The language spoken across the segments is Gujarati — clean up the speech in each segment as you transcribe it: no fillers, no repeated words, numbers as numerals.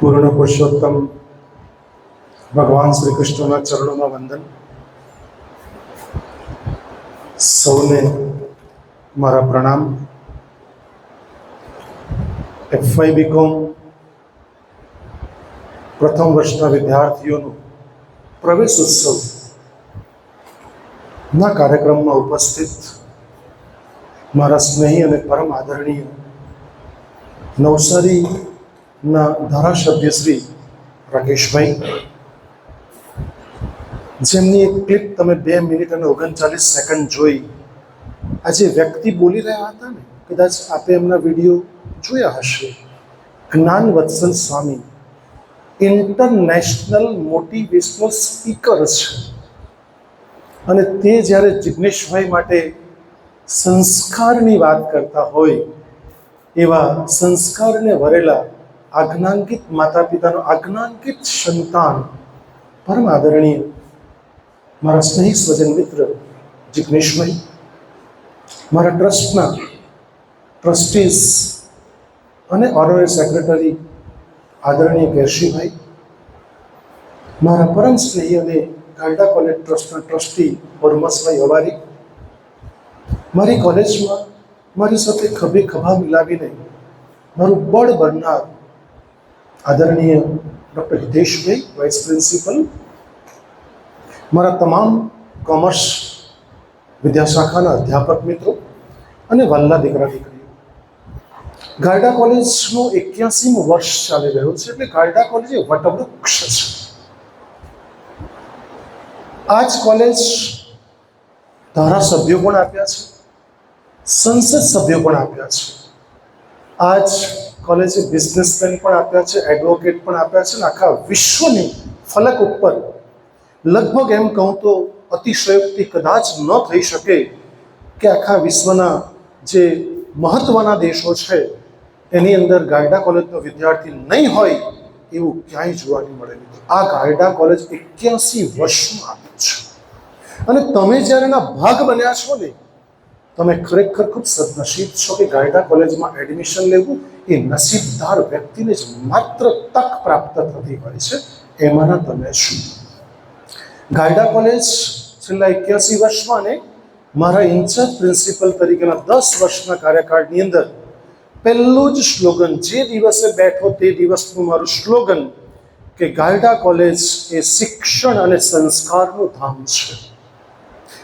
પૂર્ણ પુરુષોત્તમ ભગવાન શ્રી કૃષ્ણના ચરણોમાં વંદન. સૌને મારા પ્રણામ. FY BCom પ્રથમ વર્ષના વિદ્યાર્થીઓનું પ્રવેશ ઉત્સવના કાર્યક્રમમાં ઉપસ્થિત મારા સ્નેહી અને પરમ આદરણીય નવસારીના ધારાસભ્ય શ્રી રાકેશભાઈ, જેમની એક ક્લિપ તમે 2 મિનિટ અને 39 સેકન્ડ જોઈ. આજે વ્યક્તિ બોલી રહ્યા હતા ને, કદાચ આપે એમના વિડીયો જોયા હશે. જ્ઞાનવત્સલ સ્વામી ઇન્ટરનેશનલ મોટિવેશનલ સ્પીકર છે, અને તે જ્યારે જિગ્નેશભાઈ માટે સંસ્કારની વાત કરતા હોય, એવા સંસ્કારને વરેલા આજ્ઞાંકિત માતા પિતાનો આજ્ઞાંકિત સંતાન પરમ આદરણીય મારા સ્નેહી સ્વજન મિત્ર જિગ્નેશભાઈ, મારા ટ્રસ્ટના ટ્રસ્ટીઝ અને ઓનરરી સેક્રેટરી આદરણીય કેશીભાઈ, મારા પરમ સ્નેહી અને ગાયડા કોલેજ ટ્રસ્ટના ટ્રસ્ટી પરમસભાઈ અવારી, મારી કોલેજમાં મારી સાથે ખભે ખભા મિલાવીને મારું બળ બનનાર આદરણીય ડૉક્ટર હિતેશભાઈ, વાઇસ પ્રિન્સિપલ, મારા તમામ કોમર્સ વિદ્યાશાખાના અધ્યાપક મિત્રો અને વલ્લા દીકરા દીકરીઓ. ગાયડા કોલેજનો 81મું વર્ષ ચાલી રહ્યું છે, એટલે ગાયડા કોલેજ એ વટવૃક્ષ છે. આ જ કોલેજ ધારાસભ્યો પણ આપ્યા છે, સંસદ સભ્યો પણ આપ્યા છે. આ જ કોલેજે બિઝનેસમેન પણ આપ્યા છે, એડવોકેટ પણ આપ્યા છે, અને આખા વિશ્વની ફલક ઉપર લગભગ એમ કહું તો અતિશયોક્તિ કદાચ ન થઈ શકે કે આખા વિશ્વના જે મહત્ત્વના દેશો છે એની અંદર ગાયડા કોલેજનો વિદ્યાર્થી નહીં હોય એવું ક્યાંય જોવા નહીં મળે. આ ગાયડા કોલેજ 81 વર્ષમાં આવ્યું છે, અને તમે જ્યારે એના ભાગ બન્યા છો ને, તમે ખરેખર ખૂબ સદનસીબ છો કે ગાયડા કોલેજમાં એડમિશન લેવું એ નસીબદાર વ્યક્તિને જ માત્ર તક પ્રાપ્ત થતી હોય છે. એમાંના તમે શું? ગાયડા કોલેજ છેલ્લા 81 વર્ષમાં ને મારા ઇન્ચાર્જ પ્રિન્સિપલ તરીકેના 10 વર્ષના કાર્યકાળની અંદર પહેલું જ સ્લોગન, જે દિવસે બેઠો તે દિવસનું મારું સ્લોગન કે ગાયડા કોલેજ એ શિક્ષણ અને સંસ્કારનું ધામ છે.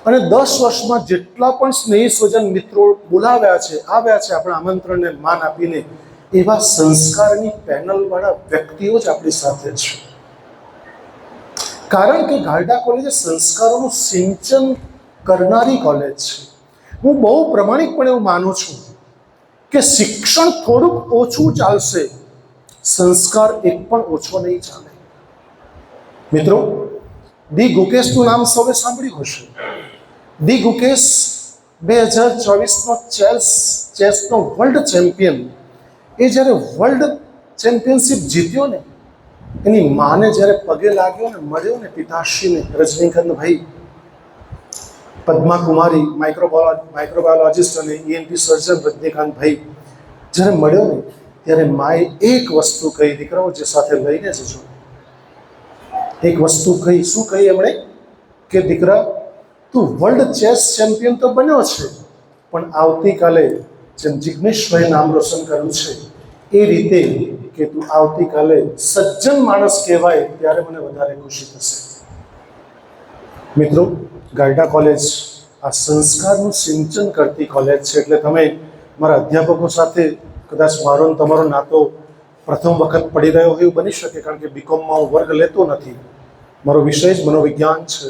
અને 10 વર્ષમાં જેટલા પણ સ્નેહી સ્વજન મિત્રો બોલાવ્યા છે, આવ્યા છે આપણા આમંત્રણને માન આપીને, એવા સંસ્કારની પેનલવાળા વ્યક્તિઓ જ આપણી સાથે છે. કારણ કે ગાયડા કોલેજ સંસ્કારોનું સિંચન કરનારી કોલેજ છે. હું બહુ પ્રમાણિકપણે એવું માનું છું કે શિક્ષણ થોડુંક ઓછું ચાલશે, સંસ્કાર એક પણ ઓછો નહીં ચાલે. મિત્રો, ડી ગુકેશનું નામ સૌએ સાંભળ્યું હશે. ડી ગુકેશ 2024નો ચેસનો વર્લ્ડ ચેમ્પિયન. એ જ્યારે વર્લ્ડ ચેમ્પિયનશિપ જીત્યો ને, એની માને જ્યારે પગે લાગ્યો ને, મળ્યો ને પિતાશ્રીને, રજનીકાંતભાઈ, પદ્મા કુમારી માઇક્રોબાયોલોજિસ્ટ અને ENT સર્જન રજનીકાંતભાઈ, જ્યારે મળ્યો ને ત્યારે માએ એક વસ્તુ કહી, દીકરાઓ જે સાથે લઈને જજો. એક વસ્તુ કહી. શું કહી એમણે? કે દીકરા, તું વર્લ્ડ ચેસ ચેમ્પિયન તો બન્યો છે, પણ આવતીકાલે જેમ જિગ્નેશભાઈ નામ રોશન કર્યું છે એ રીતે કે તું આવતીકાલે સજ્જન માણસ કહેવાય, ત્યારે મને વધારે ખુશી થશે. મિત્રો, ગાયડા કોલેજ આ સંસ્કારનું સિંચન કરતી કોલેજ છે. એટલે તમે મારા અધ્યાપકો સાથે કદાચ મારો ને તમારો નાતો પ્રથમ વખત પડી રહ્યો હોય એવું બની શકે, કારણ કે બીકોમમાં હું વર્ગ લેતો નથી. મારો વિષય જ મનોવિજ્ઞાન છે,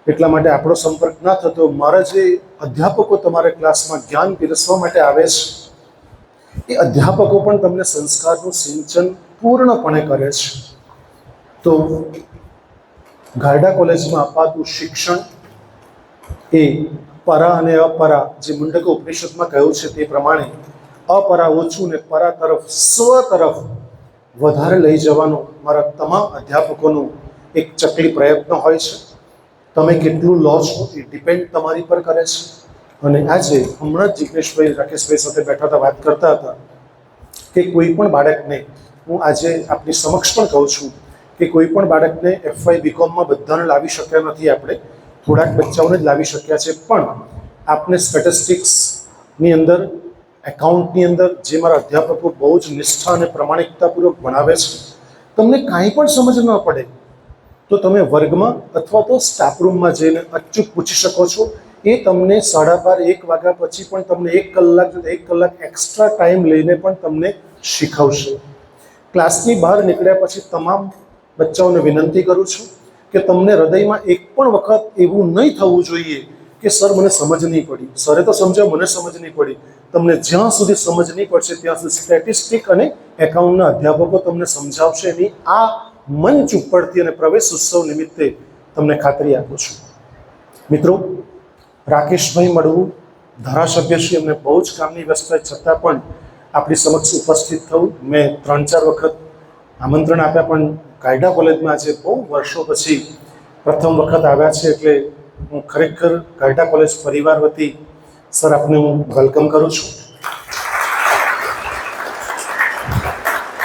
એટલા માટે આપણો સંપર્ક ના થતો. મારા જે અધ્યાપકો તમારા ક્લાસમાં જ્ઞાન પીરસવા માટે આવે છે, એ અધ્યાપકો પણ તમને સંસ્કારનું સિંચન પૂર્ણપણે કરે છે. તો ગાયડા કોલેજમાં અપાતું શિક્ષણ એ પરા અને અપરા, જે મુંડક ઉપનિષદમાં કહ્યું છે તે પ્રમાણે, અપરા ઓછું ને પરા તરફ, સ્વ તરફ વધારે લઈ જવાનો મારા તમામ અધ્યાપકોનો એક ચકલી પ્રયત્ન હોય છે. તમે કેટલું લો છો એ ડિપેન્ડ તમારી પર કરે છે. અને આજે હમણાં જ જિગ્નેશભાઈ રાકેશભાઈ સાથે બેઠા હતા, વાત કરતા હતા કે કોઈ પણ બાળકને હું આજે આપની સમક્ષ પણ કહું છું કે કોઈ પણ બાળકને FY BComમાં બધાને લાવી શક્યા નથી આપણે, થોડાક બચ્ચાઓને જ લાવી શક્યા છે, પણ આપને સ્ટેટિસ્ટિક્સની અંદર, એકાઉન્ટની અંદર જે મારા અધ્યાપકો બહુ જ નિષ્ઠા અને પ્રમાણિકતાપૂર્વક ભણાવે છે, તમને કાંઈ પણ સમજ ન પડે તો તમે વર્ગમાં અથવા તો સ્ટાફ રૂમમાં જઈને અચૂક પૂછી શકો છો. એ તમને 12:30-1 વાગ્યા પછી પણ તમને 1 કલાક એક્સ્ટ્રા ટાઈમ લઈને પણ તમને શીખવશે. ક્લાસની બહાર નીકળ્યા પછી તમામ બચ્ચાઓને વિનંતી કરું છું કે તમને હૃદયમાં એક પણ વખત એવું નહીં થવું જોઈએ કે સર મને સમજ નહીં પડી, સરે તો સમજાવ મને સમજ નહીં પડી. તમને જ્યાં સુધી સમજ નહીં પડશે ત્યાં સુધી સ્ટેટિસ્ટિક અને એકાઉન્ટના અધ્યાપકો તમને સમજાવશે. એની આ મંચ ઉપરથી અને પ્રવેશ ઉત્સવ નિમિત્તે તમને ખાતરી આપું છું. મિત્રો, રાકેશભાઈ મળવું ધારાસભ્ય શ્રી અમને બહુ જ કામની વ્યસ્તતા છતાં પણ આપણી સમક્ષ ઉપસ્થિત થવું. મેં 3-4 વખત આમંત્રણ આપ્યા, પણ કાયદા કોલેજમાં આજે બહુ વર્ષો પછી પ્રથમ વખત આવ્યા છે, એટલે હું ખરેખર કાયદા કોલેજ પરિવાર વતી સર આપને હું વેલકમ કરું છું.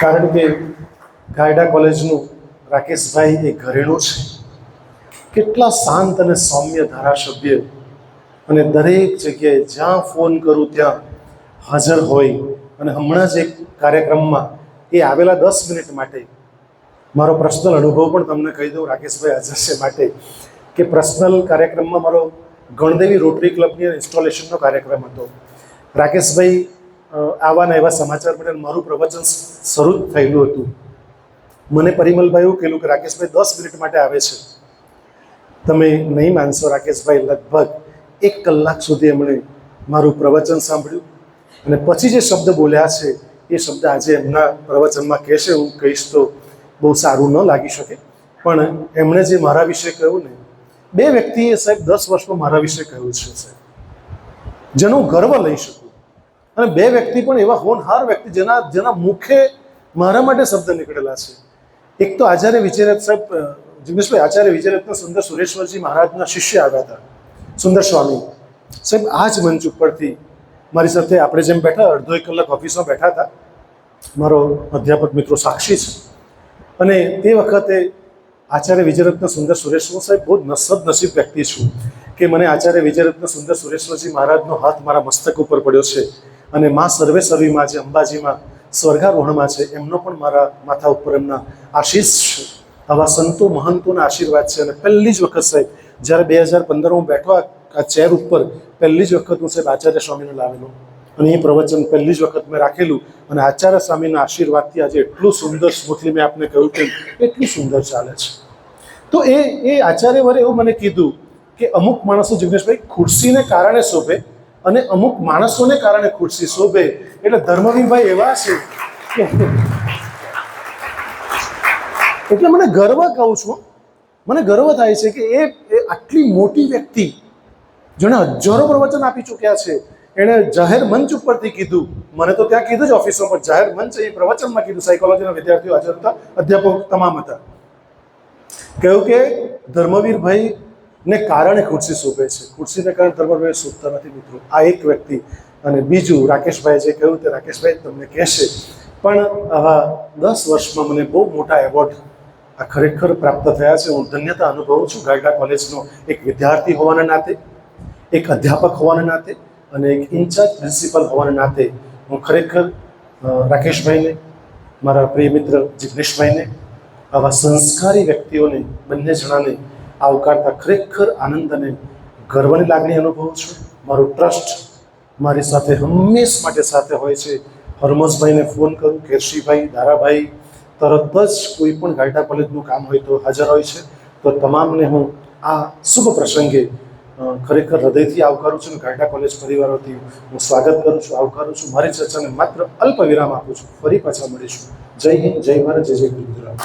કારણ કે કાયદા કોલેજનું રાકેશભાઈ એ ઘરેણું છે. કેટલા શાંત અને સૌમ્ય ધારાસભ્ય, અને દરેક જગ્યાએ જ્યાં ફોન કરું ત્યાં હાજર હોય. અને હમણાં જ એક કાર્યક્રમમાં એ આવેલા 10 મિનિટ માટે, મારો પર્સનલ અનુભવ પણ તમને કહી દઉં, રાકેશભાઈ હાજર છે માટે, કે પર્સનલ કાર્યક્રમમાં મારો ગણદેવી રોટરી ક્લબની ઇન્સ્ટોલેશનનો કાર્યક્રમ હતો. રાકેશભાઈ આવાના એવા સમાચાર મળ્યા, મારું પ્રવચન શરૂ જ થયેલું હતું. મને પરિમલભાઈ એવું કહેલું કે રાકેશભાઈ 10 મિનિટ માટે આવે છે. તમે નહીં માનશો, રાકેશભાઈ લગભગ 1 કલાક સુધી એમણે મારું પ્રવચન સાંભળ્યું, અને પછી જે શબ્દ બોલ્યા છે એ શબ્દ આજે એમના પ્રવચનમાં કહેશે. હું કહીશ તો બહુ સારું ન લાગી શકે, પણ એમણે જે મારા વિશે કહ્યું ને, 2 વ્યક્તિએ સાહેબ 10 વર્ષમાં મારા વિશે કહ્યું છે સાહેબ, જેનો હું ગર્વ લઈ શકું. અને 2 વ્યક્તિ પણ એવા હોનહાર વ્યક્તિ જેના મુખે મારા માટે શબ્દ નીકળેલા છે. એક તો આચાર્ય વિજયરથ સાહેબ, જિગ્નેશભાઈ, આચાર્ય વિજયરથના સુંદર સુરેશ્વરજી મહારાજના શિષ્ય આવ્યા હતા, સુંદર સ્વામી સાહેબ. આ જ મંચ ઉપરથી મારી સાથે આપણે જેમ બેઠા 1.5 કલાક ઓફિસમાં બેઠા હતા. મારો અધ્યાપક મિત્રો સાક્ષી છે. અને તે વખતે આચાર્ય વિજયરત્ન સુંદર સુરેશ્વર સાહેબ, બહુ નસીબ વ્યક્તિ છું કે મને આચાર્ય વિજયરત્ન સુંદર સુરેશ્વરજી મહારાજનો હાથ મારા મસ્તક ઉપર પડ્યો છે, અને મા સર્વેસર્વીમાં જે અંબાજીમાં સ્વર્ગારોહણમાં છે એમનો પણ મારા માથા ઉપર એમના આશીષ છે. આવા સંતો મહંતોના આશીર્વાદ છે. અને પહેલી જ વખત સાહેબ, જ્યારે 2015 હું બેઠો આ ચેર ઉપર, પહેલી જ વખત હું સાહેબ આચાર્ય સ્વામીને લાવેલો, અને એ પ્રવચન પહેલી જ વખત મેં રાખેલું. અને આચાર્ય સ્વામીના આશીર્વાદથી આજે એટલું સુંદર, સ્મૂથલી મેં આપને કહ્યું તેમ એટલું સુંદર ચાલે છે. તો એ આચાર્ય વરે એવું મને કીધું કે અમુક માણસો, જિગ્નેશભાઈ, ખુરશીને કારણે શોભે અને અમુક માણસોને કારણે ખુરશી શોભે. એટલે ધર્મવીરભાઈ એવા છે કે, એટલે મને ગર્વ કહું છું, મને ગર્વ થાય છે કે એ આટલી મોટી વ્યક્તિ, જેણે હજારો પ્રવચન આપી ચૂક્યા છે, એણે જાહેર મંચ ઉપરથી કીધું, મને તો ત્યાં કીધું જ ઓફિસમાં, પણ જાહેર મંચ એ પ્રવચનમાં કીધું, સાયકોલોજીના વિદ્યાર્થીઓ હાજર હતા, અધ્યાપકો તમામ હતા, કહ્યું કે ધર્મવીરભાઈને કારણે ખુરશી શોભે છે, ખુરશીને કારણે ધર્મવીરભાઈ શોભતા નથી. મિત્રો, આ એક વ્યક્તિ. અને બીજું, રાકેશભાઈ જે કહ્યું તે રાકેશભાઈ તમને કહેશે, પણ આવા 10 વર્ષમાં મને બહુ મોટા એવોર્ડ આ ખરેખર પ્રાપ્ત થયા છે. હું ધન્યતા અનુભવું છું ગાયડા કોલેજનો એક વિદ્યાર્થી હોવાના નાતે, એક અધ્યાપક હોવાના નાતે, અને એક ઇન્ચાર્જ પ્રિન્સિપલ હોવાના નાતે હું ખરેખર રાકેશભાઈને, મારા પ્રિય મિત્ર જિગ્નેશભાઈને, આવા સંસ્કારી વ્યક્તિઓને, બંને જણાને આવકારતા ખરેખર આનંદ અને ગર્વની લાગણી અનુભવું છું. મારું ટ્રસ્ટ મારી સાથે હંમેશ માટે સાથે હોય છે. હરમોશભાઈને ફોન કરું, કેરશીભાઈ, દારાભાઈ તરત જ કોઈ પણ ગાયડા કોલેજનું કામ હોય તો હાજર હોય છે. તો તમામને હું આ શુભ પ્રસંગે ખરેખર હૃદયથી આવકારું છું. ગાયડા કોલેજ પરિવારોથી હું સ્વાગત કરું છું, આવકારું છું. મારી ચર્ચાને માત્ર અલ્પ વિરામ આપું છું. ફરી પાછા મળીશું. જય હિન્દ, જય ભારત, જય જય ગુજરાત.